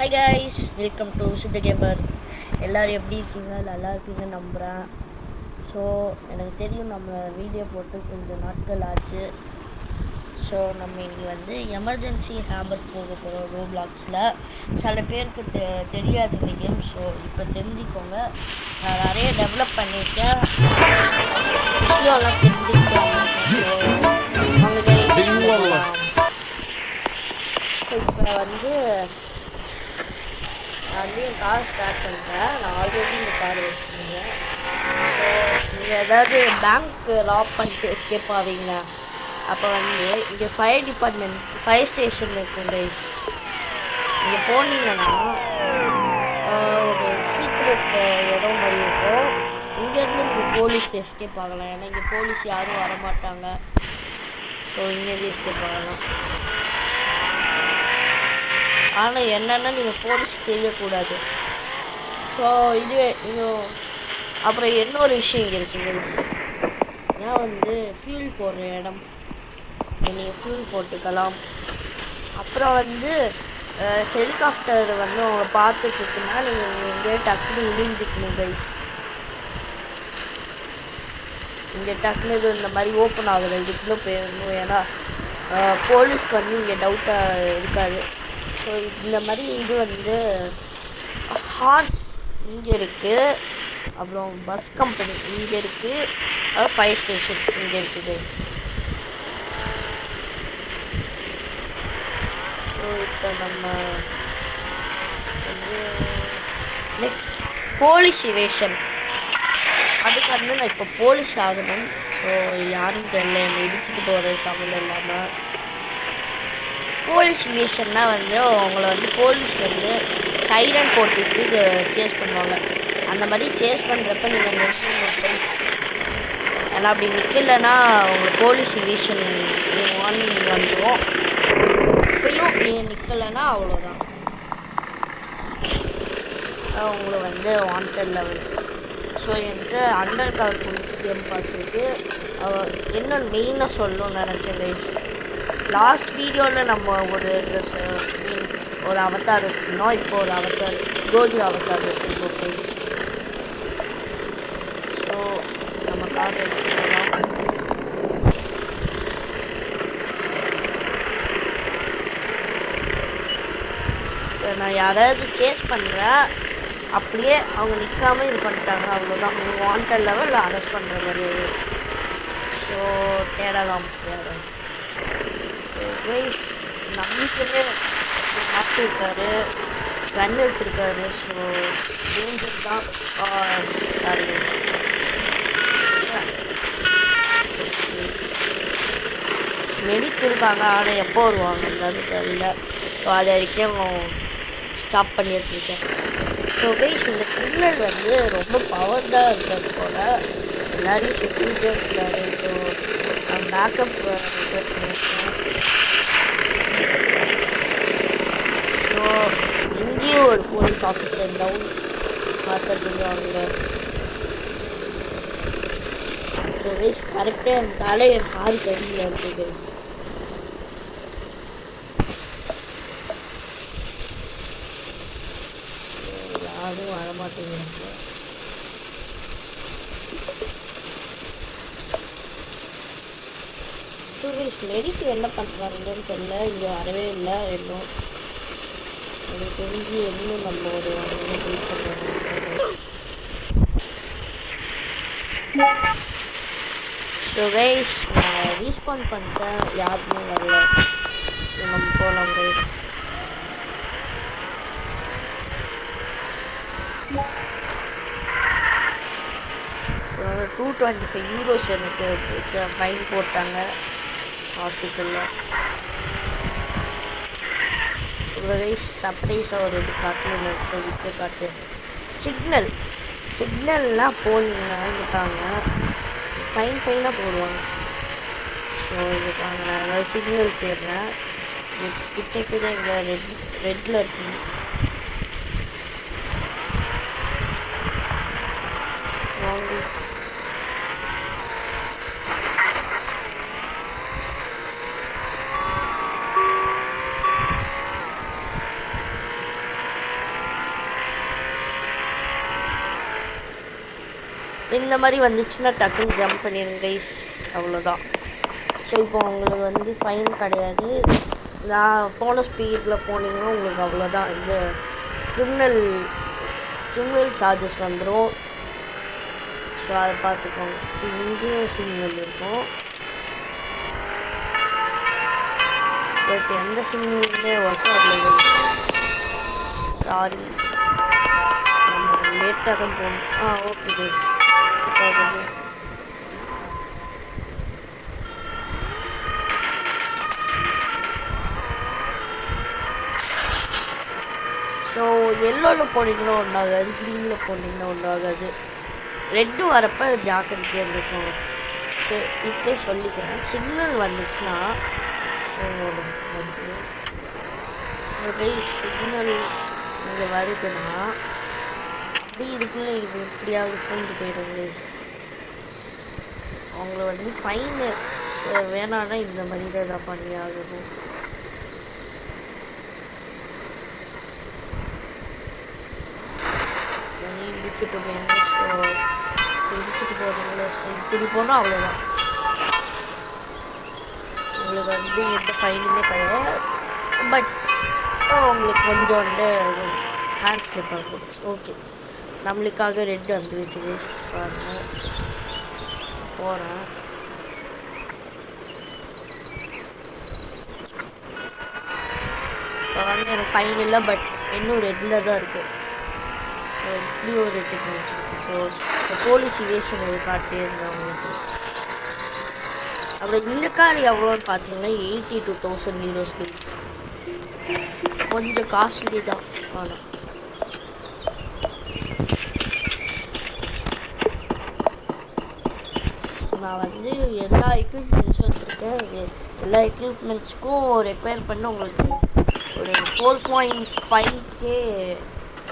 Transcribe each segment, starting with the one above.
Hi guys, welcome to சித்த gamer. எல்லோரும் எப்படி இருக்கீங்க? நல்லா இருப்பீங்கன்னு நம்புகிறேன். ஸோ எனக்கு தெரியும் நம்ம வீடியோ போட்டு கொஞ்சம் நாட்கள் ஆச்சு. ஸோ நம்ம இன்றைக்கி எமர்ஜென்சி ஹேம்பர் போக போகிறோம் ரோப்ளாக்ஸில். சில பேருக்கு தெரியாது இந்த கேம். ஸோ இப்போ தெரிஞ்சுக்கோங்க. நான் நிறைய டெவலப் பண்ணியிருக்கேன், விஷயம்லாம் தெரிஞ்சுக்கிட்டேன். ஸோ இப்போ நான் என் கார் ஸ்டார்ட் பண்ணுறேன். நான் ஆல்ரெடி இந்த கார் வச்சுருந்தேன். ஸோ நீங்கள் ஏதாவது பேங்க் ராப் பண்ணிட்டு எஸ்கேப் ஆவீங்க. அப்போ இங்கே ஃபயர் ஸ்டேஷன் இருக்கும் கைஸ். இங்கே போனீங்கன்னா ஒரு சீக்ரெட் இடம் மாதிரி இருக்கும். இங்கேருந்து நீங்கள் போலீஸ் எஸ்கேப் ஆகலாம். ஏன்னா இங்கே போலீஸ் யாரும் வரமாட்டாங்க. ஸோ இங்கேருந்து எஸ்கேப் ஆகலாம். ஆனால் என்னென்னா நீங்கள் போலீஸ் தெரியக்கூடாது. ஸோ இதுவே இன்னும் அப்புறம் இன்னொரு விஷயம் இங்கே இருக்குது. ஏன் ஃபியூல் போடுற இடம், நீங்கள் ஃபியூல் போட்டுக்கலாம். அப்புறம் ஹெலிகாப்டர் அவங்க பார்த்துட்டுருக்குன்னா நீங்கள் எங்கேயே டக்குனு விழுந்துக்கணும் கைஸ். இங்கே டக்குனு இது இந்த மாதிரி ஓப்பன் ஆகுது, இதுக்குள்ளே போயிடணும். ஏன்னா போலீஸ்க்கு இங்கே டவுட்டாக இருக்காது. ஸோ இந்த மாதிரி இது ஹார்ஸ் இங்கே இருக்குது. அப்புறம் பஸ் கம்பெனி இங்கே இருக்குது. ஃபயர் ஸ்டேஷன் இங்கே இருக்குது. ஸோ இப்போ நம்ம நெக்ஸ்ட் போலீஸ் இவேஷன். அதுக்கு நான் இப்போ போலீஸ் ஆகணும். ஸோ யாரும் தெரியல, என்னை இடிச்சுட்டு போகிற சம்மந்தம் இல்லாமல் போலீஸ் இவேஷன்னா அவங்கள போலீஸ் சைரன் போட்டுட்டு சேஸ் பண்ணுவாங்க. அந்த மாதிரி சேஸ் பண்ணுறப்ப நீங்கள் நிற்கணும். ஏன்னா அப்படி நிற்கலைன்னா உங்களுக்கு போலீஸ் இவேஷன் வார்னிங் வந்துடும். இப்பயும் நீங்கள் நிற்கலைன்னா அவ்வளோதான், அவங்கள வாண்டட் லெவல். ஸோ என்கிட்ட under cover police game pass இருக்குது. இன்னும் மெயினாக சொல்லணும்னு நினச்சேன் கைஸ். லாஸ்ட் வீடியோவில் நம்ம ஒரு அவதார் வச்சுருந்தோம். இப்போ ஒரு அவதார் கோஜு அவதார் வச்சுருக்கோம். ஸோ நம்ம கார் எடுத்துக்கலாம். இப்போ நான் யாராவது சேஸ் பண்ணுறேன், அப்படியே அவங்க நிற்காமல் இது பண்ணிட்டாங்க, அவ்வளோதான். வாண்டட் லெவல் அரெஸ்ட் பண்ணுற மாதிரி. ஸோ தேடலாம். நம்பிக்கையே மாற்றிருக்காரு, கன் வச்சுருக்காரு. ஸோ டேஞ்சர் தான். சாரி, மெடிக் இருக்காங்க, ஆனால் எப்போ வருவாங்கன்றது தெரியல. ஸோ அது வரைக்கும் ஸ்டாப் பண்ணி வச்சுருக்கேன். ஸோ கைஸ், இந்த கிரிமினல் ரொம்ப பவர்டாக இருக்கிறது போல் எல்லாரையும் சுற்றிக்கிட்டே இருக்காரு. ஸோ நான் பேக்கப் பண்ணியிருக்கேன். ஸோ இங்கேயும் ஒரு போலீஸ் ஆஃபீஸர் டவுன் பார்த்துருவாங்க. ஸோ கைஸ், கரெக்டாக என் தலை என் கார் கருந்தில் இருக்குது. யாரும் வரமாட்டேங்கிறாங்க. மெடிக்கு என்ன பண்ணுறாங்கன்னு தெரியல. இங்கே வரவே இல்லை இன்னும். எனக்கு தெரிஞ்சு இன்னும் நம்ம ஒரு ஹெல்ப் பண்ணுவாங்க. ஸோ கைஸ், நான் ரீஸ்பாண்ட் பண்ணிட்டேன், யாருமே வரல. நம்ம போகலாம் கைஸ். €225 எனக்கு ஃபைன் போட்டாங்க ஹாஸ்பிட்டலில். சர்ப்ரைஸாக ஒரு இது காட்டுன்னு விட்டு காட்டு. சிக்னல்லாம் போனீங்கன்னா இருக்காங்க, ஃபைனாக போடுவாங்க. ஸோ இதுக்காங்க நான் ஏதாவது சிக்னல் தேடுறேன். கிட்டக்கு தான் இங்கே ரெட்டில் இருக்குங்க. இந்த மாதிரி வந்துச்சுன்னா டக்குன்னு ஜம்ப் பண்ணிடுங்க கைஸ், அவ்வளோதான். ஸோ இப்போ உங்களுக்கு வந்து ஃபைன் கிடையாது. நான் போன ஸ்பீடில் போனீங்கன்னா உங்களுக்கு அவ்வளோதான். இது கிரிமினல் சார்ஜஸ் வந்துடும். ஸோ அதை பார்த்துக்கோங்க. இங்கேயும் சிக்னல் இருக்கும். பட் எந்த சிக்னலுமே ஒர்க் ஆகல. சாரி, நம்ம லேட்டாக தான் போகணும். Okay guys. ஸோ எல்லோவில் போனீங்கன்னா ஒன்றும் ஆகாது, க்ரீனில் போனீங்கன்னா ஒன்றும் ஆகாது. ரெட்டு வரப்போ ஜாக்கிரதையாக இருந்துக்கும். ஸோ இப்போயே சொல்லிக்கிறேன், சிக்னல் வந்துச்சுன்னா சிக்னல் இங்கே வருதுன்னா அப்படி இருக்குல்ல, இது எப்படியாவது பூண்டு போயிடும் கைஸ். அவங்கள வந்து ஃபைனு வேணான்னா இந்த மாதிரி தான் எதாவது பண்ணி ஆகணும். இடிச்சுட்டு போயிடுங்க. ஸோ இடிச்சுட்டு போகிறீங்களா, இப்படி போனால் அவ்வளோதான். உங்களுக்கு வந்து எந்த ஃபைனுமே கிடையாது. பட் உங்களுக்கு கொஞ்சம் வந்து ஹேண்ட் ஸ்லிப் ஆகும். ஓகே, நம்மளுக்காக ரெட் வந்துருச்சு கைஸ். பாருங்கள், போகிறேன். இப்போ வந்து எனக்கு ஃபைன் இல்லை, பட் இன்னும் ரெட்டில் தான் இருக்குது. ஸோ இப்படி ஒரு ரெட்டுக்கு இருக்குது. ஸோ இந்த போலீஸ் இவேஷன் இது காட்டே இருந்தால் அவங்களுக்கு. அப்புறம் இந்த கார் எவ்வளோன்னு பார்த்தீங்கன்னா 82,000 euros கைஸ். கொஞ்சம் காஸ்ட்லி தான். ஆனால் நான் வந்து எல்லா எக்யூப்மெண்ட்ஸும் வச்சுருக்கேன். எல்லா எக்யூப்மெண்ட்ஸ்க்கும் ரெக்வயர் பண்ண உங்களுக்கு ஒரு 4.5K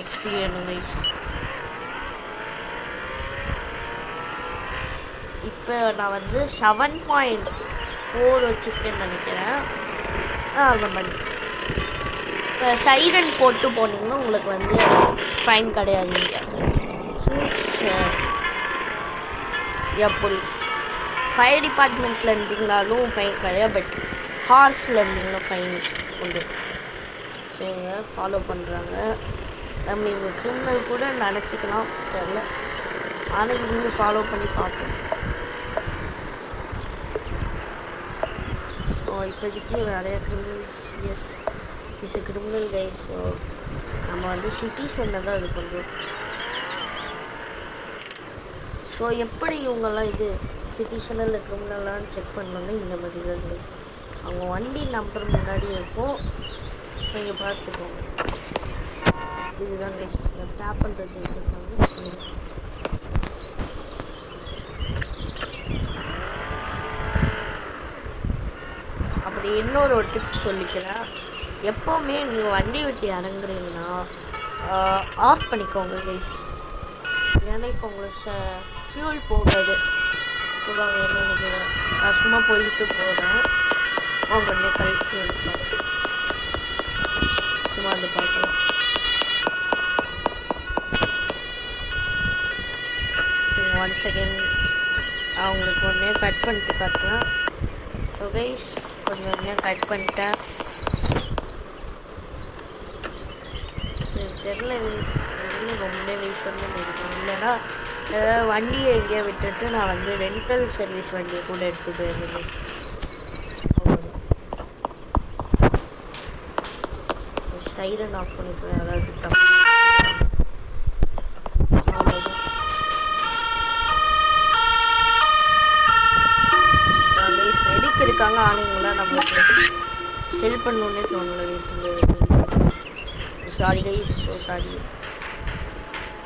எக்ஸ்பீரியன்ஸ் கைஸ். இப்போ நான் வந்து 7.4 வச்சுருக்கேன்னு நினைக்கிறேன். அந்த மாதிரி இப்போ சைரன் போட்டு போனீங்கன்னா உங்களுக்கு வந்து ஃபைன் கிடையாதுங்க. போலீஸ் ஃபயர் டிபார்ட்மெண்ட்டில் இருந்தீங்கனாலும் ஃபைன் கிடையாது. பட் ஹார்ஸில் இருந்தீங்கன்னா ஃபைன் உண்டு. சரிங்க, ஃபாலோ பண்ணுறாங்க. நம்ம இவங்க கிரிமினல் கூட நினச்சிக்கலாம், தெரில. ஆனால் இவங்க ஃபாலோ பண்ணி பார்ப்போம். ஸோ இப்போதைக்கு நிறைய criminals, is a criminal guy. So நம்ம வந்து சிட்டிசனில் தான் இது பண்ணுறோம். ஸோ எப்படி இவங்கெல்லாம் இது சிட்டிசனில் இல்லை கிரிமினலான்னு செக் பண்ணோன்னா இந்த மாதிரி தான் கைஸ். அவங்க வண்டி நம்பர் முன்னாடி இருக்கும், நீங்கள் பார்த்துக்கோங்க. இதுதான் கைஸ், டேப் பண்ணுறது இருக்காங்க. அப்படி இன்னொரு டிப் சொல்லிக்கிறேன். எப்போவுமே நீங்கள் வண்டி விட்டு இறங்குறீங்கன்னா ஆஃப் பண்ணிக்கோங்க கைஸ். ஏன்னா இப்போ உங்களுக்கு ஃபியூல் போகாது. போகாங்க என்னென்னு நான் சும்மா போயிட்டு போகிறேன். உடனே கழிச்சு வந்துட்டேன். சும்மா வந்து பார்க்கலாம். சரி, 1 செகண்ட் அவங்களுக்கு ஒன்றே கட் பண்ணிட்டு காட்டுறேன். ஸோ கைஸ் கொஞ்சம் கட் பண்ணிட்டேன். தெரில ரொம்ப வெயிட் பண்ண முடியும். இல்லைன்னா வண்டியை எங்கேயோ விட்டுட்டு நான் வந்து ரெண்டல் சர்வீஸ் வண்டியை கூட எடுத்து போயிருந்தேன். சைரன் ஆஃப் பண்ணிப்போம். யாராவது தப்பு மெடிக் இருக்காங்க. ஆனீங்களா நம்மளுக்கு ஹெல்ப் பண்ணணுன்னே தோணலை. Sorry guys, so sorry.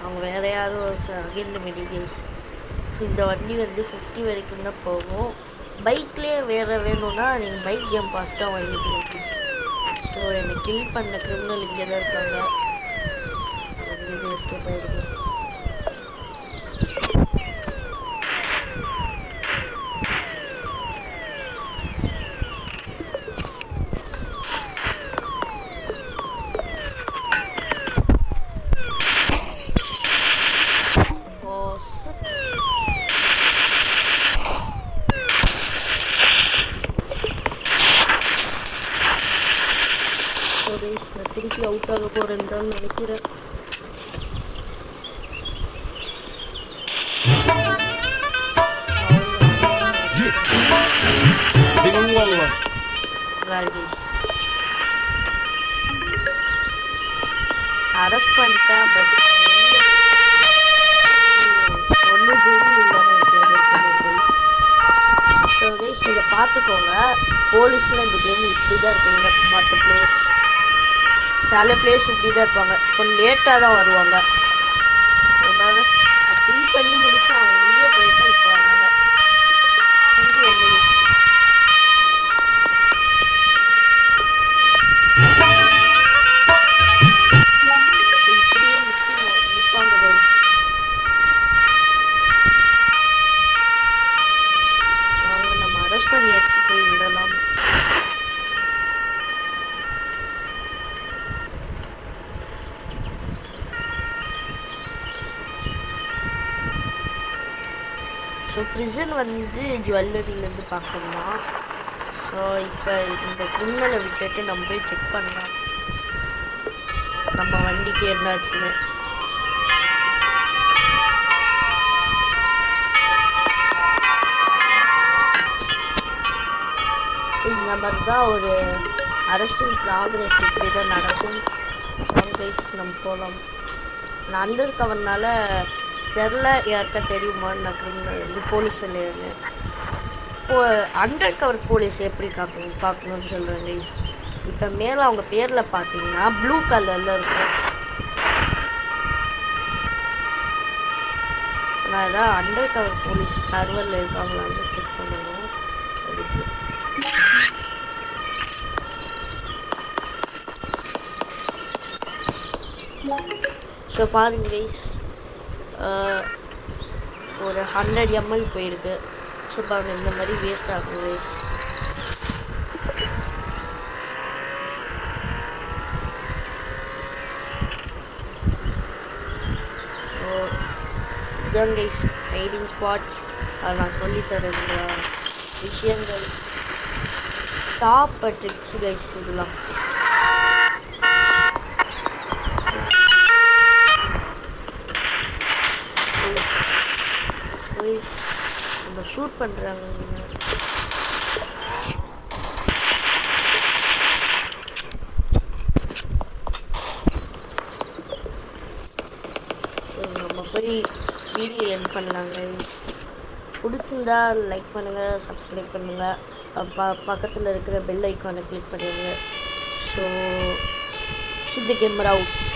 அவங்க வேறு யாரும் அகெண்ட் மெடிக்கைஸ். ஸோ இந்த வண்டி வந்து 50 வரைக்கும் தான் போகும். பைக்லேயே வேறு வேணும்னா நீங்கள் பைக் கேம் பாஸ் தான் வாங்கிக்கலாம். ஸோ என்னை கில் பண்ண கிரிமினல் இங்கே தான் இருக்காங்க. எஸ்கேப் ஆகிடுங்க. கைஸ், நான் திருப்பி அவுட் ஆக போகிறேன்றான்னு நினைக்கிறேன். அரெஸ்ட் பண்ணிட்டேன். பட் ஒன்று ஸோ கைஸ் இதை பார்த்துக்கோங்க. போலீஸில் இந்த கேம் இப்படி தான் இருப்பீங்க. மற்ற பிளேஸ் சில பிளேஸ் இப்படி தான் இருப்பாங்க. கொஞ்சம் லேட்டாக தான் வருவாங்க. ஃபில் பண்ணி முடிச்சு அவங்க எங்கேயோ போயிட்டா இப்போ வராங்க. இங்கே என்ன பண்ணியாச்சு, போய் விடலாம். ஸோ ப்ரிசன் வந்து ஜுவல்லரியிலேருந்து பார்க்கணுமா? ஸோ இப்போ இந்த கிரிமினலை விட்டுட்டு நம்ம போய் செக் பண்ணலாம் நம்ம வண்டிக்கு என்னாச்சுன்னு. இந்த மாதிரி தான் ஒரு அரெஸ்டிங் ப்ராக்ரஸ் இப்படி தான் நடக்கும். கைஸ் நம்ம போகலாம். நான் அண்டர் கவர்னால தெரில, யாருக்கா தெரியுமான்னு நான் கிரிமினல் போலீஸில் இப்போ அண்டர் கவர் போலீஸ் எப்படி பார்க்கணுன்னு சொல்கிறேன் கைஸ். இப்போ மேலே அவங்க பேரில் பார்த்தீங்கன்னா ப்ளூ கலரில் இருக்கும். நான் எதாவது அண்டர் கவர் போலீஸ் சர்வரில் இருக்காங்களான்னு செக் பண்ணணும். அதுக்கு ஸோ பாருங்க கைஸ், ஒரு 100 ml போயிருக்கு. ஸோ பாருங்கள் இந்த மாதிரி வேஸ்ட் ஆகும் கைஸ். ஸோ இதுதான் கைஸ் ரைடிங் ஸ்பாட்ஸ். நான் சொல்லித்தர இந்த விஷயங்கள் டாப் ட்ரிக்ஸ் கைஸ். இதெல்லாம் நம்ம ஷூட் பண்ணுறாங்க. நம்ம போய் வீடியோ எண்ட் பண்ணலாங்க. பிடிச்சிருந்தா லைக் பண்ணுங்கள், சப்ஸ்கிரைப் பண்ணுங்கள், பக்கத்தில் இருக்கிற பெல் ஐக்கானை கிளிக் பண்ணிடுங்க. So the camera out.